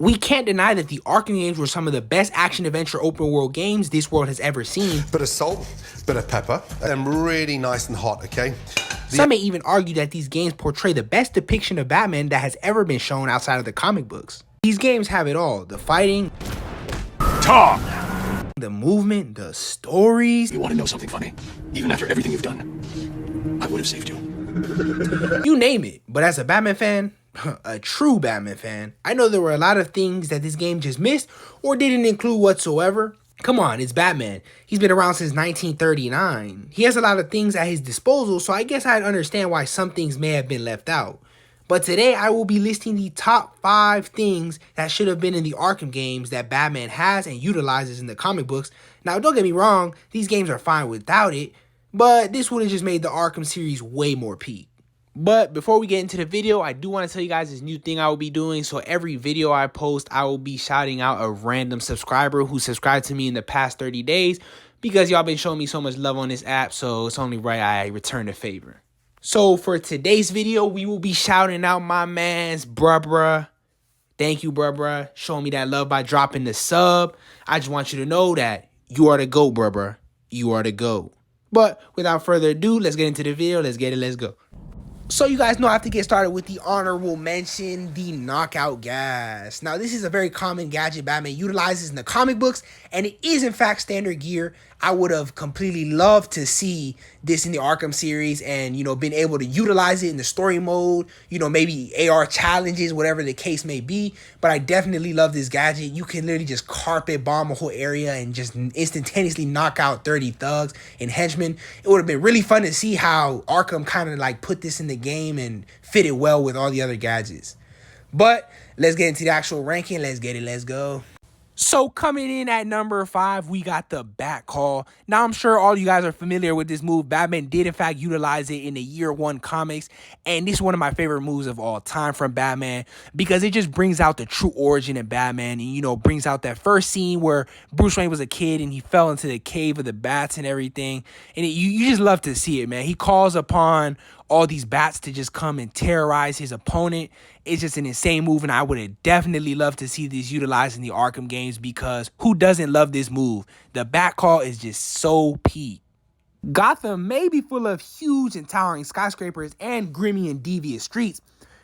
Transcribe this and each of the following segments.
We can't deny that the ARKHAM games were some of the best action-adventure open-world games this world has ever seen. Bit of salt, bit of pepper, and really nice and hot, okay? Some may even argue that these games portray the best depiction of Batman that has ever been shown outside of the comic books. These games have it all: the fighting, talk, the movement, the stories. You want to know something funny? Even after everything you've done, I would have saved you. You name it. But as a Batman fan, a true Batman fan, I know there were a lot of things that this game just missed or didn't include whatsoever. Come on, it's Batman. He's been around since 1939. He has a lot of things at his disposal, so I guess I'd understand why some things may have been left out. But today I will be listing the top 5 things that should have been in the ARKHAM games that Batman has and utilizes in the comic books. Now, don't get me wrong, these games are fine without it, but this would have just made the ARKHAM series way more peak. But before we get into the video, I do want to tell you guys this new thing I will be doing. So every video I post, I will be shouting out a random subscriber who subscribed to me in the past 30 days because y'all been showing me so much love on this app, so it's only right I return the favor. So for today's video, we will be shouting out my man's bruh. Thank you, bruh. Showing me that love by dropping the sub. I just want you to know that you are the GOAT, bruh. You are the GOAT. But without further ado, let's get into the video. Let's get it. Let's go. So you guys know I have to get started with the honorable mention, the knockout gas. Now this is a very common gadget Batman utilizes in the comic books, and it is in fact standard gear. I would have completely loved to see this in the ARKHAM series and, you know, been able to utilize it in the story mode, you know, maybe AR challenges, whatever the case may be. But I definitely love this gadget. You can literally just carpet bomb a whole area and just instantaneously knock out 30 thugs and henchmen. It would have been really fun to see how ARKHAM kind of like put this in the game and fit it well with all the other gadgets. But let's get into the actual ranking. Let's get it. Let's go. So coming in at number 5, we got the Bat Call. Now, I'm sure all you guys are familiar with this move. Batman did, in fact, utilize it in the Year One comics. And this is one of my favorite moves of all time from Batman because it just brings out the true origin of Batman and, you know, brings out that first scene where Bruce Wayne was a kid and he fell into the cave of the bats and everything. And you just love to see it, man. He calls upon all these bats to just come and terrorize his opponent. It's just an insane move, and I would have definitely loved to see this utilized in the ARKHAM games because who doesn't love this move? The Bat Call is just so peak. Gotham may be full of huge and towering skyscrapers and grimy and devious streets,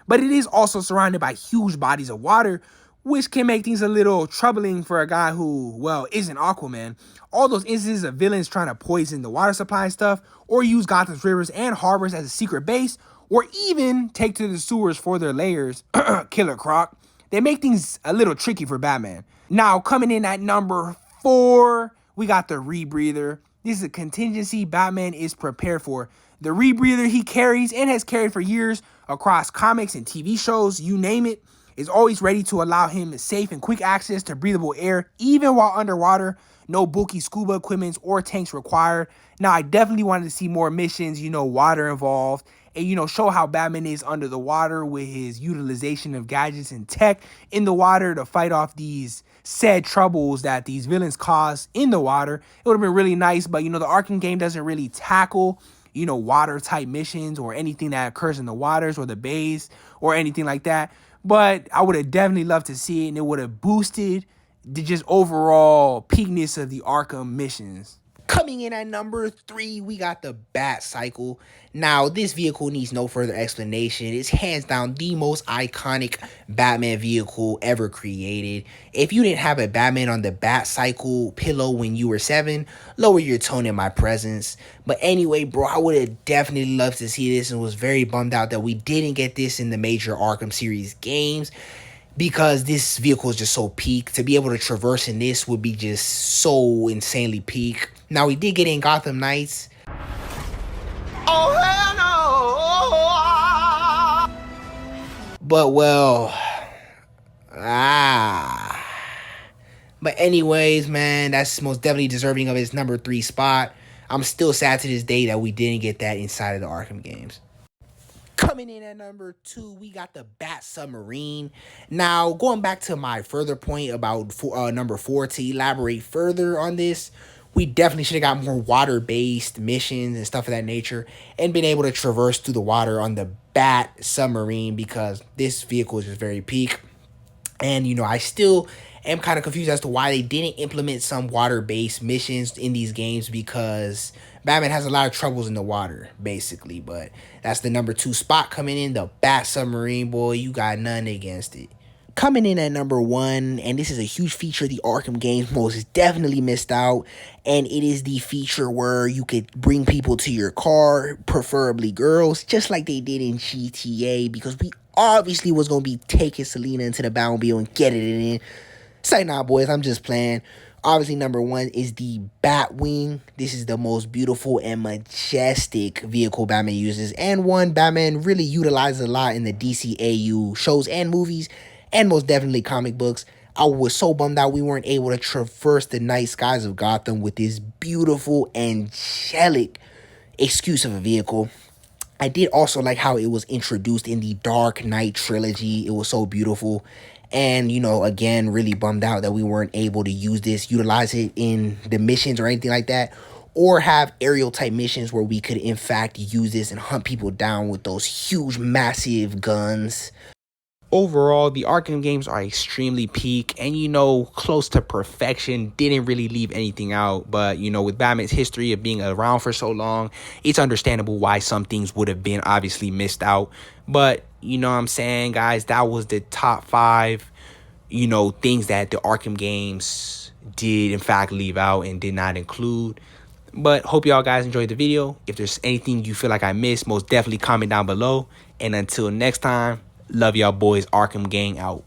but it is also surrounded by huge bodies of water, which can make things a little troubling for a guy who, well, isn't Aquaman. All those instances of villains trying to poison the water supply and stuff, or use Gotham's rivers and harbors as a secret base, or even take to the sewers for their layers, Killer Croc, they make things a little tricky for Batman. Now, coming in at number 4, we got the rebreather. This is a contingency Batman is prepared for. The rebreather he carries and has carried for years across comics and TV shows, you name it, is always ready to allow him safe and quick access to breathable air, even while underwater. No bulky scuba equipment or tanks required. Now, I definitely wanted to see more missions, you know, water involved, and, you know, show how Batman is under the water with his utilization of gadgets and tech in the water to fight off these said troubles that these villains cause in the water. It would have been really nice, but, you know, the ARKHAM game doesn't really tackle, you know, water type missions or anything that occurs in the waters or the bays or anything like that. But I would have definitely loved to see it, and it would have boosted the just overall peakness of the ARKHAM missions. Coming in at number 3, we got the batcycle. Now, this vehicle needs no further explanation. It's hands down the most iconic Batman vehicle ever created. If you didn't have a Batman on the batcycle pillow when you were 7, lower your tone in my presence. But anyway, bro, I would have definitely loved to see this and was very bummed out that we didn't get this in the major ARKHAM series games, because this vehicle is just so peak. To be able to traverse in this would be just so insanely peak. Now, we did get in Gotham Knights. Oh, hell no! But, well, But anyways, man, that's most definitely deserving of its number 3 spot. I'm still sad to this day that we didn't get that inside of the ARKHAM games. Coming in at number 2, we got the Bat Submarine. Now, going back to my further point about number 4, to elaborate further on this, we definitely should have got more water-based missions and stuff of that nature and been able to traverse through the water on the Bat Submarine because this vehicle is just very peak. And, you know, I still am kind of confused as to why they didn't implement some water-based missions in these games, because Batman has a lot of troubles in the water, basically. But that's the number 2 spot coming in, the Bat Submarine, boy. You got nothing against it. Coming in at number 1, and this is a huge feature the Arkham games most definitely missed out, and it is the feature where you could bring people to your car, preferably girls, just like they did in GTA, because we obviously was going to be taking Selena into the Batmobile and getting it in. Say, nah, boys, I'm just playing. Obviously, number 1 is the Batwing. This is the most beautiful and majestic vehicle Batman uses, and one Batman really utilizes a lot in the DCAU shows and movies, and most definitely comic books. I was so bummed out we weren't able to traverse the night skies of Gotham with this beautiful, angelic excuse of a vehicle. I did also like how it was introduced in the Dark Knight trilogy. It was so beautiful. And, you know, again, really bummed out that we weren't able to utilize it in the missions or anything like that, or have aerial type missions where we could in fact use this and hunt people down with those huge, massive guns. Overall, the Arkham games are extremely peak and, you know, close to perfection. Didn't really leave anything out. But, you know, with Batman's history of being around for so long, it's understandable why some things would have been obviously missed out. But, you know what I'm saying, guys, that was the top 5, you know, things that the Arkham games did in fact leave out and did not include. But hope y'all guys enjoyed the video. If there's anything you feel like I missed, most definitely comment down below. And until next time, love y'all boys. Arkham Gang out.